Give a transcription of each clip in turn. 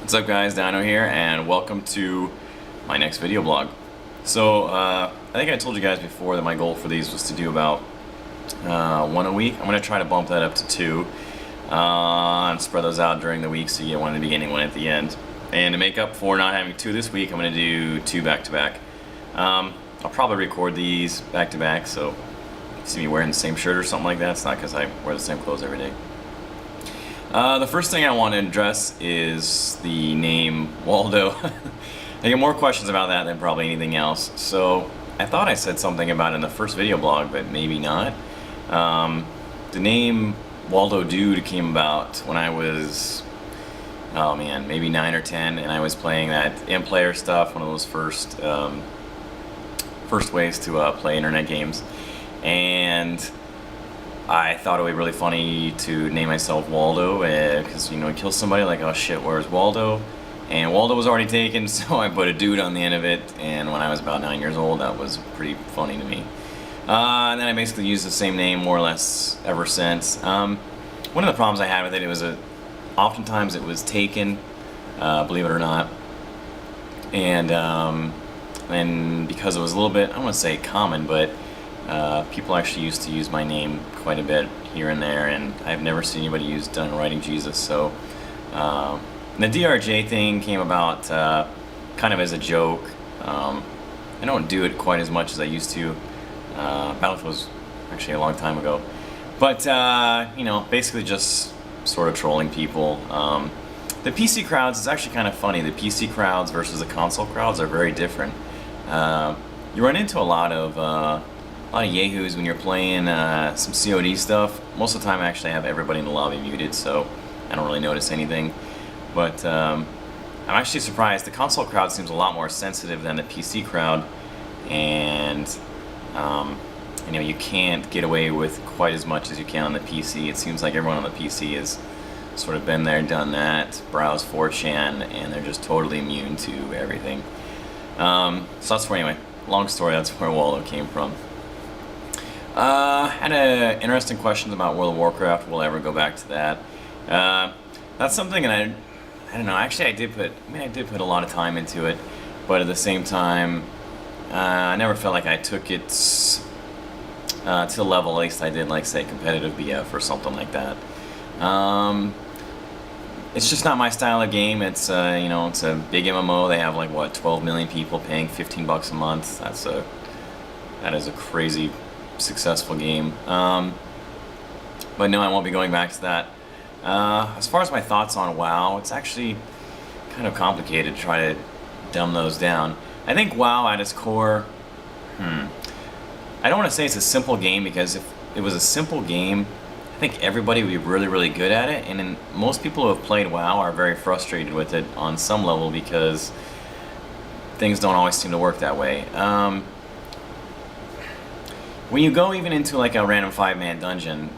What's up guys, Dino here, and welcome to my next video blog. So, I think I told you guys before that my goal for these was to do about one a week. I'm going to try to bump that up to two, and spread those out during the week so you get one at the beginning, one at the end. And to make up for not having two this week, I'm going to do two back-to-back. I'll probably record these back-to-back, so you see me wearing the same shirt or something like that. It's not because I wear the same clothes every day. The first thing I want to address is the name Waldo. I get more questions about that than probably anything else. So I thought I said something about it in the first video blog, but maybe not. The name WaldoDude came about when I was, oh man, maybe 9 or 10, and I was playing that in-player stuff, one of those first ways to play internet games. And I thought it would be really funny to name myself Waldo, because you kill somebody, like, oh shit, where's Waldo? And Waldo was already taken, so I put a dude on the end of it, and when I was about 9 years old, that was pretty funny to me. And then I basically used the same name more or less ever since. One of the problems I had with it, oftentimes it was taken, believe it or not, and because it was a little bit, I don't want to say common, but people actually used to use my name quite a bit here and there, and I've never seen anybody use Done Writing Jesus. So the DRJ thing came about kind of as a joke. I don't do it quite as much as I used to. Battlefield was actually a long time ago, but basically just sort of trolling people. The PC crowds is actually kind of funny. The PC crowds versus the console crowds are very different. You run into a lot of yahoos when you're playing some COD stuff. Most of the time I actually have everybody in the lobby muted, so I don't really notice anything. But I'm actually surprised. The console crowd seems a lot more sensitive than the PC crowd, and you can't get away with quite as much as you can on the PC. It seems like everyone on the PC has sort of been there, done that, browsed 4chan, and they're just totally immune to everything. So that's where, anyway, long story, that's where Waldo came from. Had interesting questions about World of Warcraft. Will I ever go back to that? That's something, and I don't know. Actually, I did put a lot of time into it, but at the same time, I never felt like I took it to the level, at least I did, like, say, competitive BF or something like that. It's just not my style of game. It's it's a big MMO. They have, like, what, 12 million people paying $15 a month. That is a crazy successful game. But no, I won't be going back to that. As far as my thoughts on WoW, it's actually kind of complicated to try to dumb those down. I think WoW at its core, I don't want to say it's a simple game, because if it was a simple game, I think everybody would be really, really good at it, and then most people who have played WoW are very frustrated with it on some level because things don't always seem to work that way. When you go even into like a random 5-man dungeon,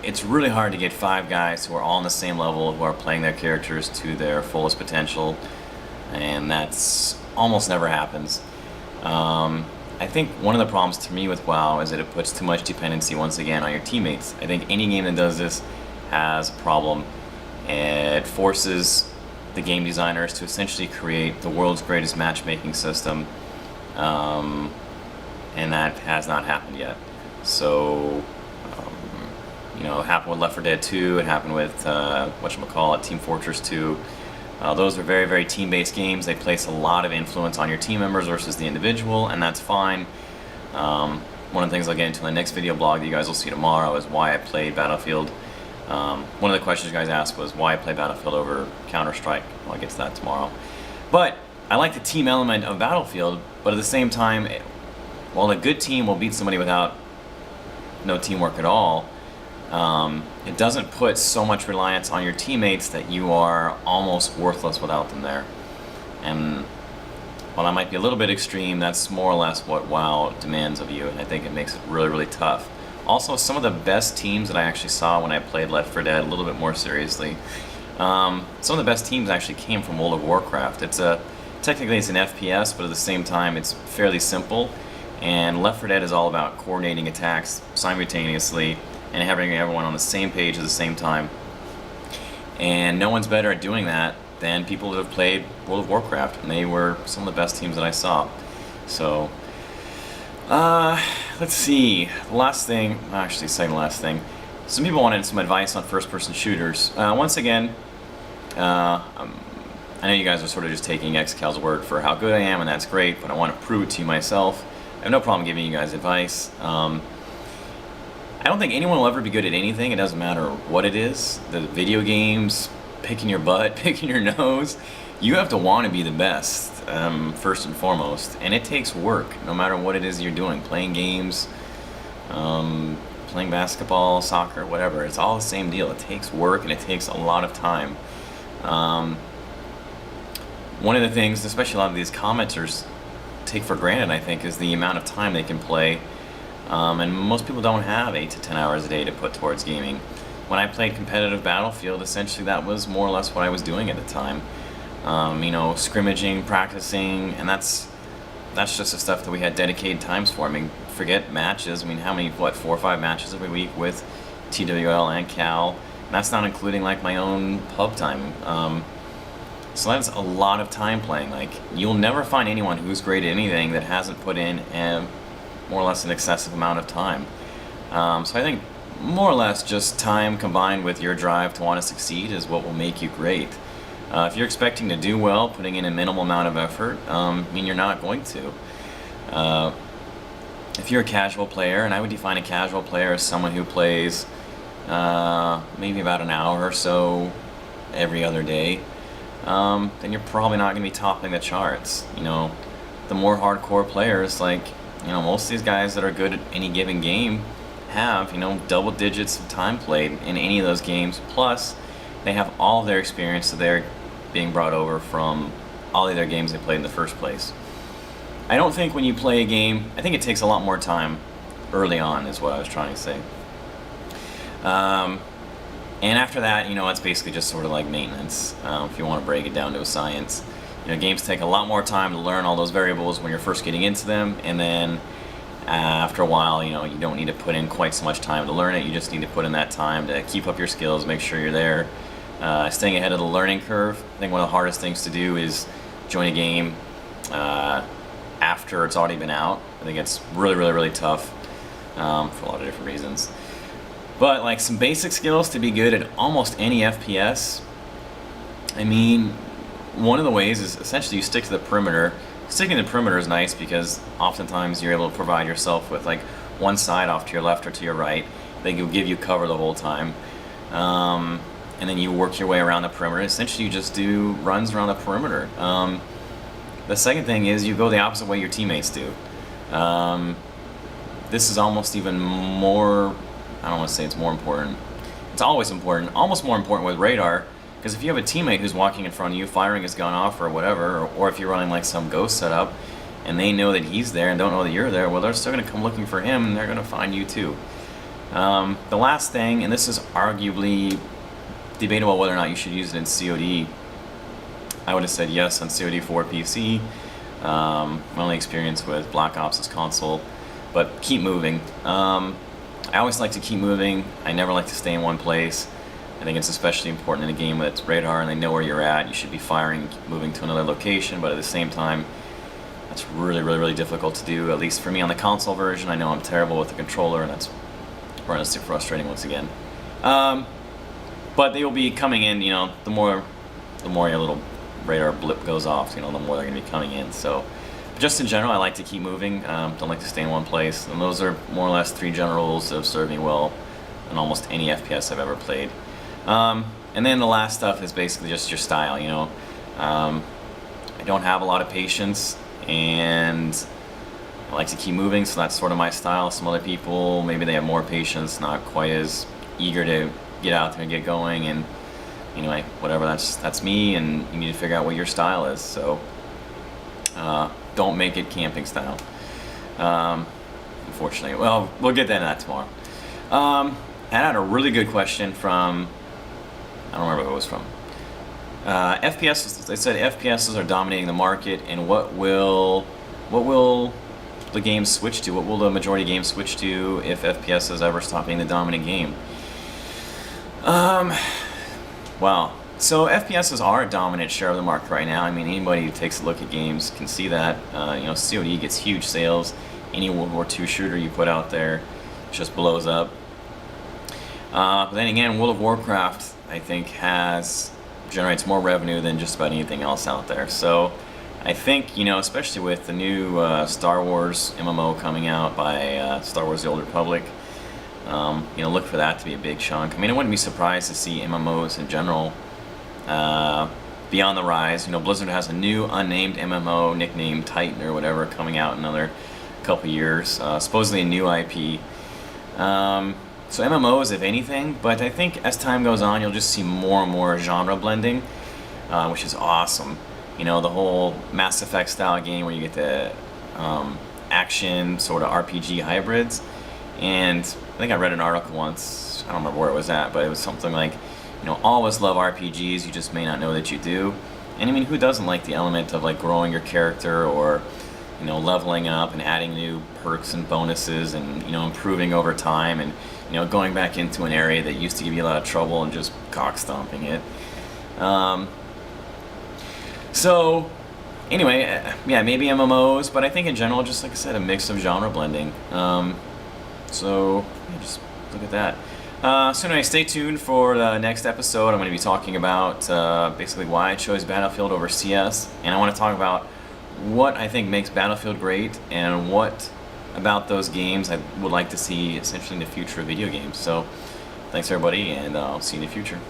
it's really hard to get 5 guys who are all on the same level, who are playing their characters to their fullest potential, and that's almost never happens. I think one of the problems to me with WoW is that it puts too much dependency, once again, on your teammates. I think any game that does this has a problem. It forces the game designers to essentially create the world's greatest matchmaking system, and that has not happened yet. So, it happened with Left 4 Dead 2, it happened with, Team Fortress 2. Those are very, very team-based games. They place a lot of influence on your team members versus the individual, and that's fine. One of the things I'll get into in the next video blog that you guys will see tomorrow is why I played Battlefield. One of the questions you guys asked was why I play Battlefield over Counter-Strike. Well, I'll get to that tomorrow. But I like the team element of Battlefield, but at the same time, while a good team will beat somebody without no teamwork at all, it doesn't put so much reliance on your teammates that you are almost worthless without them there. And while that might be a little bit extreme, that's more or less what WoW demands of you, and I think it makes it really, really tough. Also, some of the best teams that I actually saw when I played Left 4 Dead a little bit more seriously, some of the best teams actually came from World of Warcraft. Technically it's an FPS, but at the same time it's fairly simple, and Left 4 Dead is all about coordinating attacks simultaneously and having everyone on the same page at the same time. And no one's better at doing that than people that have played World of Warcraft, and they were some of the best teams that I saw. So, let's see. The last thing, actually, second last thing. Some people wanted some advice on first-person shooters. Once again, I know you guys are sort of just taking XCal's word for how good I am, and that's great, but I want to prove it to you myself. I have no problem giving you guys advice. I don't think anyone will ever be good at anything. It doesn't matter what it is. The video games, picking your butt, picking your nose. You have to want to be the best, first and foremost. And it takes work, no matter what it is you're doing. Playing games, playing basketball, soccer, whatever. It's all the same deal. It takes work and it takes a lot of time. One of the things, especially a lot of these commenters take for granted, I think, is the amount of time they can play. And most people don't have 8 to 10 hours a day to put towards gaming. When I played competitive Battlefield, essentially that was more or less what I was doing at the time. You know, scrimmaging, practicing, and that's just the stuff that we had dedicated times for. I mean, forget matches. I mean, how many, 4 or 5 matches every week with TWL and Cal. And that's not including like my own pub time. So that's a lot of time playing. Like, you'll never find anyone who's great at anything that hasn't put in more or less an excessive amount of time. So I think more or less just time combined with your drive to want to succeed is what will make you great. If you're expecting to do well, putting in a minimal amount of effort, I mean, you're not going to. If you're a casual player, and I would define a casual player as someone who plays maybe about an hour or so every other day, then you're probably not going to be topping the charts. You know, the more hardcore players, like, you know, most of these guys that are good at any given game have, you know, double digits of time played in any of those games, plus they have all of their experience that they're being brought over from all the other games they played in the first place. I don't think when you play a game, I think it takes a lot more time early on, is what I was trying to say. And after that, you know, it's basically just sort of like maintenance, if you want to break it down to a science. You know, games take a lot more time to learn all those variables when you're first getting into them, and then after a while, you know, you don't need to put in quite so much time to learn it. You just need to put in that time to keep up your skills, make sure you're there. Staying ahead of the learning curve. I think one of the hardest things to do is join a game after it's already been out. I think it's really, really, really tough for a lot of different reasons. But like some basic skills to be good at almost any FPS, I mean, one of the ways is essentially you stick to the perimeter. Sticking to the perimeter is nice because oftentimes you're able to provide yourself with like one side off to your left or to your right. They will give you cover the whole time. And then you work your way around the perimeter. Essentially you just do runs around the perimeter. The second thing is you go the opposite way your teammates do. This is almost even more, I don't want to say it's more important. It's always important, almost more important with radar. Because if you have a teammate who's walking in front of you, firing his gun off or whatever, or if you're running like some ghost setup, and they know that he's there and don't know that you're there, well, they're still going to come looking for him, and they're going to find you too. The last thing, and this is arguably debatable whether or not you should use it in COD. I would have said yes on COD 4 PC. My only experience with Black Ops is console, but keep moving. I always like to keep moving. I never like to stay in one place. I think it's especially important in a game that's radar and they know where you're at. You should be firing, moving to another location, but at the same time, that's really, really, really difficult to do, at least for me on the console version. I know I'm terrible with the controller, and that's honestly frustrating once again. But they will be coming in, you know, the more your little radar blip goes off, you know, the more they're going to be coming in. So just in general, I like to keep moving. Don't like to stay in one place. And those are more or less 3 general rules that have served me well in almost any FPS I've ever played. And then the last stuff is basically just your style, you know. I don't have a lot of patience, and I like to keep moving, so that's sort of my style. Some other people, maybe they have more patience, not quite as eager to get out there and get going, and anyway, whatever, that's me, and you need to figure out what your style is. So don't make it camping style, unfortunately. Well, we'll get into that tomorrow. I had a really good question from, I don't remember who it was from. FPS, they said FPSs are dominating the market, and what will the game switch to? What will the majority of games switch to if FPS ever stop being the dominant game? Wow, So FPSs are a dominant share of the market right now. I mean, anybody who takes a look at games can see that. You know, COD gets huge sales. Any World War II shooter you put out there just blows up. But then again, World of Warcraft, I think, generates more revenue than just about anything else out there. So I think, you know, especially with the new Star Wars MMO coming out by Star Wars The Old Republic, you know, look for that to be a big chunk. I mean, I wouldn't be surprised to see MMOs in general be on the rise. You know, Blizzard has a new unnamed MMO nicknamed Titan or whatever coming out in another couple years. Supposedly a new IP. So MMOs, if anything, but I think as time goes on, you'll just see more and more genre blending, which is awesome. You know, the whole Mass Effect style game where you get the action sort of RPG hybrids. And I think I read an article once, I don't remember where it was at, but it was something like, you know, all of us love RPGs, you just may not know that you do. And I mean, who doesn't like the element of like growing your character or, you know, leveling up and adding new perks and bonuses and, you know, improving over time and, you know, going back into an area that used to give you a lot of trouble and just cock stomping it. So anyway, yeah, maybe MMOs, but I think in general, just like I said, a mix of genre blending. So yeah, just look at that. So anyway, stay tuned for the next episode. I'm going to be talking about basically why I chose Battlefield over CS, and I want to talk about what I think makes Battlefield great and what about those games I would like to see essentially in the future of video games. So thanks everybody, and I'll see you in the future.